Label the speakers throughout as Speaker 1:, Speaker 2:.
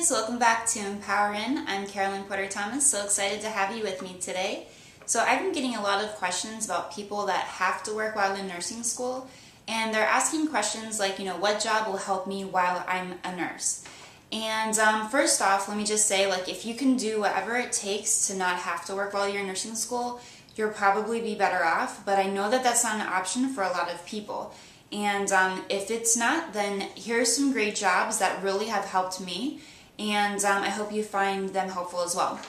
Speaker 1: guys, welcome back to EmpoweRN. I'm Carolyn Porter Thomas, so excited to have you with me today. So I've been getting a lot of questions about people that have to work while in nursing school, and they're asking questions like, what job will help me while I'm a nurse? And first off, let me just say, if you can do whatever it takes to not have to work while you're in nursing school, you'll probably be better off, but I know that that's not an option for a lot of people. And if it's not, then here's some great jobs that really have helped me, and I hope you find them helpful as well.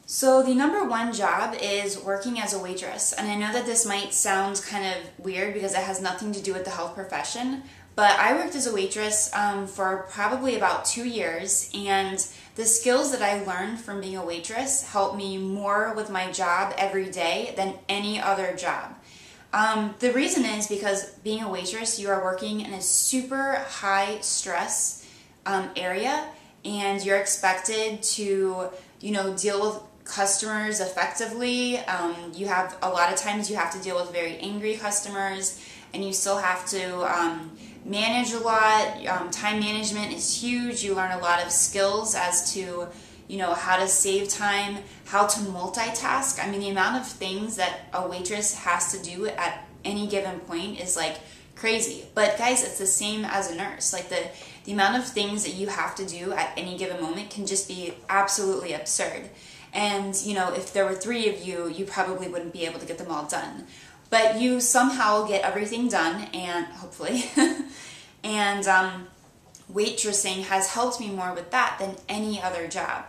Speaker 1: So the number one job is working as a waitress, and I know that this might sound kind of weird because it has nothing to do with the health profession, but I worked as a waitress for probably about 2 years, and the skills that I learned from being a waitress helped me more with my job every day than any other job. The reason is because being a waitress, you are working in a super high stress area, and you're expected to, deal with customers effectively. You have a lot of times you have to deal with very angry customers, and you still have to manage a lot. Time management is huge. You learn a lot of skills as to how to save time, how to multitask. I mean, the amount of things that a waitress has to do at any given point is crazy. But guys, it's the same as a nurse. The amount of things that you have to do at any given moment can just be absolutely absurd. And if there were 3 of you, you probably wouldn't be able to get them all done. But you somehow get everything done, and hopefully, and waitressing has helped me more with that than any other job.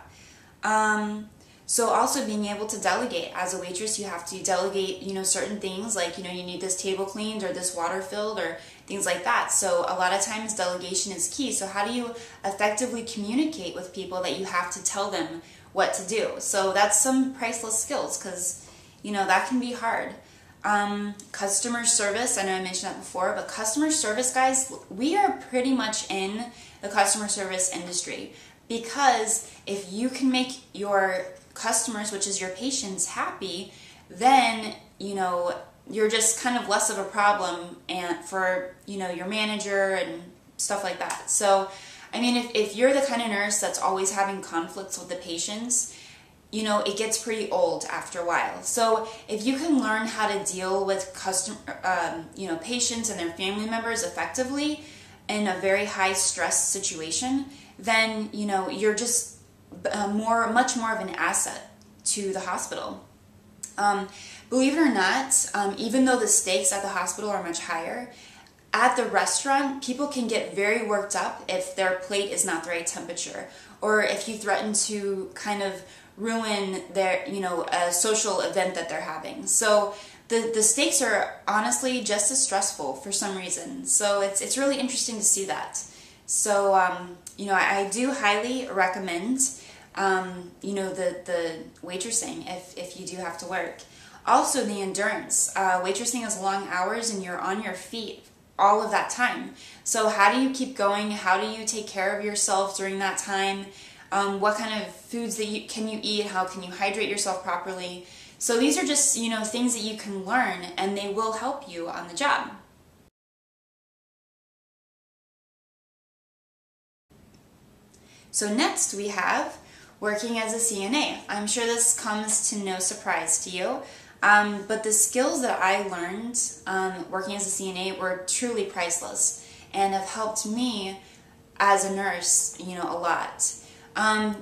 Speaker 1: So also being able to delegate. As a waitress, you have to delegate, certain things like, you need this table cleaned or this water filled or things like that. So a lot of times delegation is key. So how do you effectively communicate with people that you have to tell them what to do? So that's some priceless skills, because, that can be hard. Customer service, I know I mentioned that before, but customer service, guys, we are pretty much in the customer service industry, because if you can make your customers, which is your patients, happy, then, you're just kind of less of a problem for, your manager and stuff like that. So, I mean, if you're the kind of nurse that's always having conflicts with the patients, it gets pretty old after a while. So if you can learn how to deal with patients and their family members effectively in a very high stress situation, then, you're just much more of an asset to the hospital. Believe it or not, even though the stakes at the hospital are much higher, at the restaurant, people can get very worked up if their plate is not the right temperature, or if you threaten to kind of ruin their, a social event that they're having. So the stakes are honestly just as stressful for some reason. So it's really interesting to see that. So, I do highly recommend, the waitressing if you do have to work. Also, the endurance. Waitressing is long hours, and you're on your feet all of that time. So how do you keep going? How do you take care of yourself during that time? What kind of foods can you eat? How can you hydrate yourself properly? So these are just, things that you can learn, and they will help you on the job. So next we have working as a CNA. I'm sure this comes to no surprise to you, but the skills that I learned working as a CNA were truly priceless and have helped me as a nurse, a lot.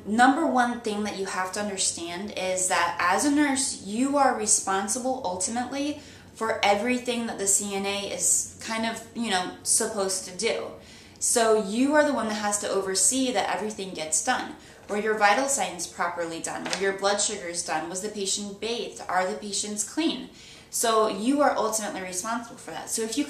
Speaker 1: Number one thing that you have to understand is that as a nurse, you are responsible ultimately for everything that the CNA is kind of, supposed to do. So you are the one that has to oversee that everything gets done. Were your vital signs properly done? Were your blood sugars done? Was the patient bathed? Are the patients clean? So you are ultimately responsible for that. So if you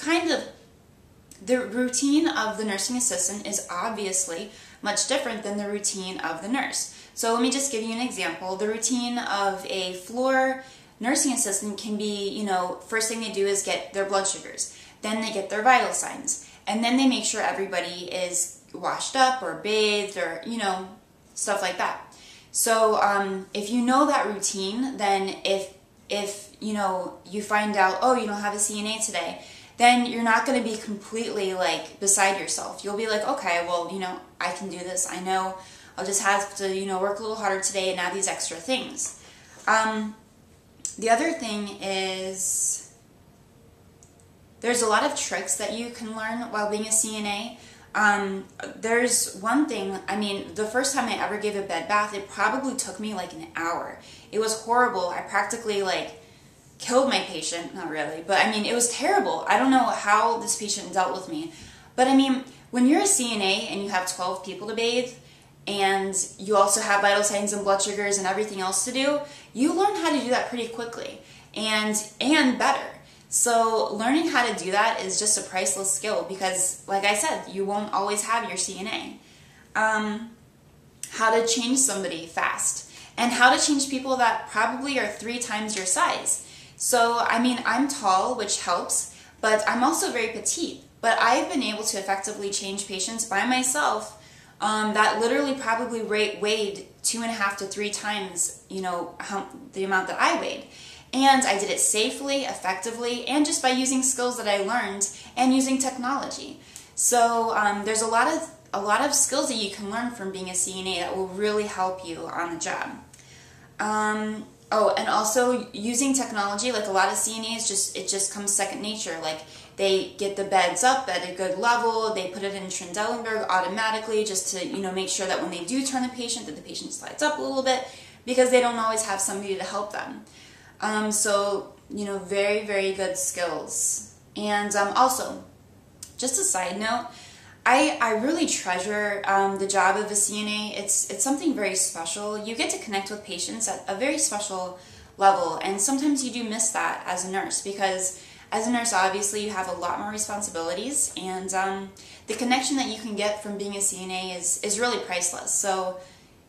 Speaker 1: the routine of the nursing assistant is obviously much different than the routine of the nurse. So let me just give you an example. The routine of a floor nursing assistant can be, first thing they do is get their blood sugars. Then they get their vital signs. And then they make sure everybody is washed up or bathed or, stuff like that. So if you know that routine, then if you find out, oh, you don't have a CNA today, then you're not going to be completely like beside yourself. You'll be like, okay, well, I can do this. I know I'll just have to, work a little harder today and add these extra things. The other thing is there's a lot of tricks that you can learn while being a CNA. There's one thing, the first time I ever gave a bed bath, it probably took me like an hour. It was horrible. I practically killed my patient. Not really, but it was terrible. I don't know how this patient dealt with me. But when you're a CNA and you have 12 people to bathe, and you also have vital signs and blood sugars and everything else to do, you learn how to do that pretty quickly and better. So learning how to do that is just a priceless skill because, like I said, you won't always have your CNA. How to change somebody fast and how to change people that probably are 3 times your size. So, I'm tall, which helps, but I'm also very petite. But I've been able to effectively change patients by myself that literally probably weighed 2.5 to 3 times, the amount that I weighed. And I did it safely, effectively, and just by using skills that I learned and using technology. So there's a lot of skills that you can learn from being a CNA that will really help you on the job. And also using technology, like a lot of CNAs, it just comes second nature. Like they get the beds up at a good level, they put it in Trendelenburg automatically just to, make sure that when they do turn the patient, that the patient slides up a little bit because they don't always have somebody to help them. So, very, very good skills. And also, just a side note, I really treasure the job of a CNA. It's something very special. You get to connect with patients at a very special level, and sometimes you do miss that as a nurse because as a nurse, obviously, you have a lot more responsibilities, and the connection that you can get from being a CNA is really priceless. So,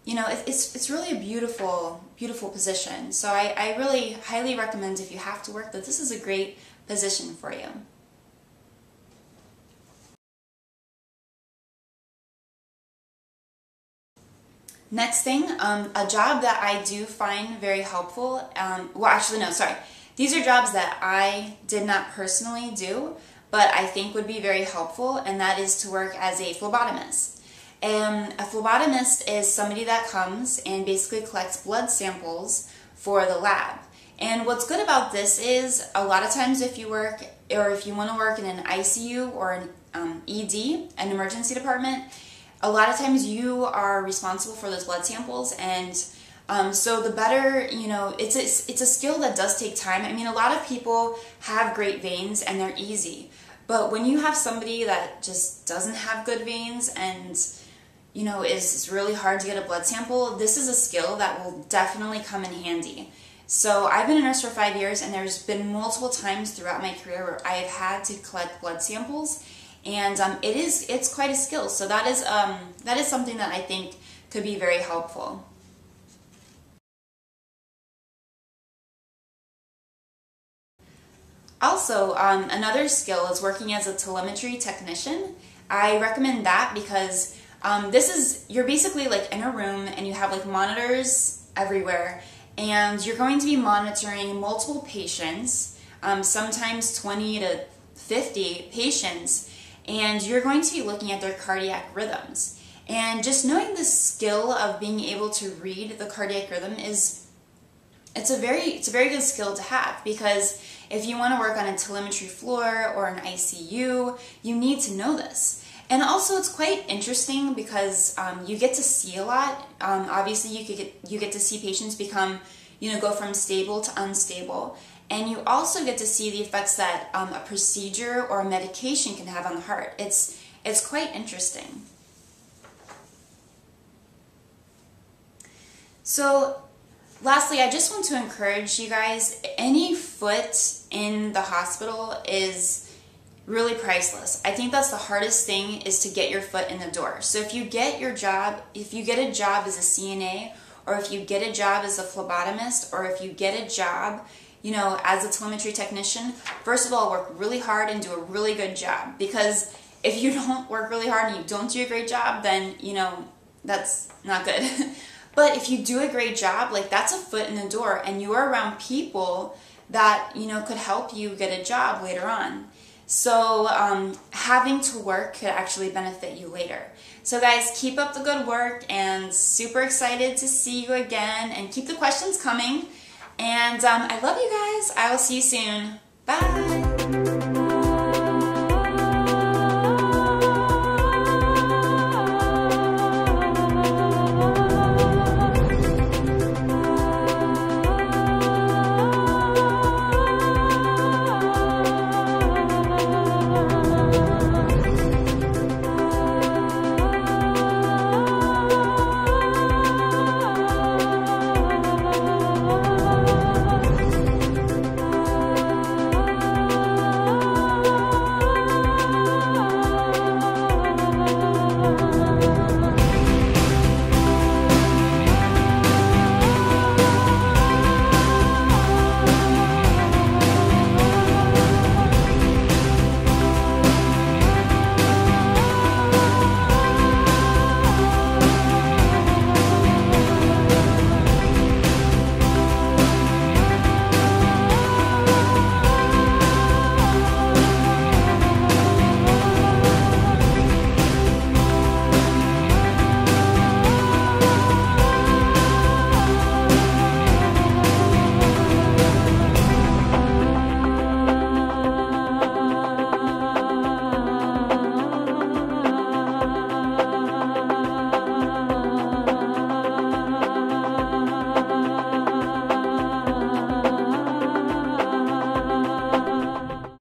Speaker 1: it's really a beautiful, beautiful position. So I really highly recommend if you have to work that this is a great position for you. Next thing, a job that I do find very helpful, these are jobs that I did not personally do, but I think would be very helpful, and that is to work as a phlebotomist. A phlebotomist is somebody that comes and basically collects blood samples for the lab. And what's good about this is a lot of times if you want to work in an ICU or an ED, an emergency department, a lot of times you are responsible for those blood samples, and so the better, it's a skill that does take time. A lot of people have great veins and they're easy, but when you have somebody that just doesn't have good veins and it's really hard to get a blood sample, this is a skill that will definitely come in handy. So I've been a nurse for 5 years, and there's been multiple times throughout my career where I have had to collect blood samples, and it's quite a skill. So that is something that I think could be very helpful. Also, another skill is working as a telemetry technician. I recommend that because you're basically in a room and you have monitors everywhere, and you're going to be monitoring multiple patients, sometimes 20 to 50 patients, and you're going to be looking at their cardiac rhythms. And just knowing the skill of being able to read the cardiac rhythm it's a very good skill to have, because if you want to work on a telemetry floor or an ICU, you need to know this. And also it's quite interesting because you get to see a lot. Obviously you get to see patients become, go from stable to unstable. And you also get to see the effects that a procedure or a medication can have on the heart. It's quite interesting. So lastly, I just want to encourage you guys, any foot in the hospital is really priceless. I think that's the hardest thing, is to get your foot in the door. So if you get a job as a CNA, or if you get a job as a phlebotomist, or if you get a job, as a telemetry technician, first of all, work really hard and do a really good job. Because if you don't work really hard and you don't do a great job, then, that's not good. But if you do a great job, that's a foot in the door, and you are around people that, could help you get a job later on. So having to work could actually benefit you later. So guys, keep up the good work, and super excited to see you again, and keep the questions coming. And I love you guys. I will see you soon. Bye.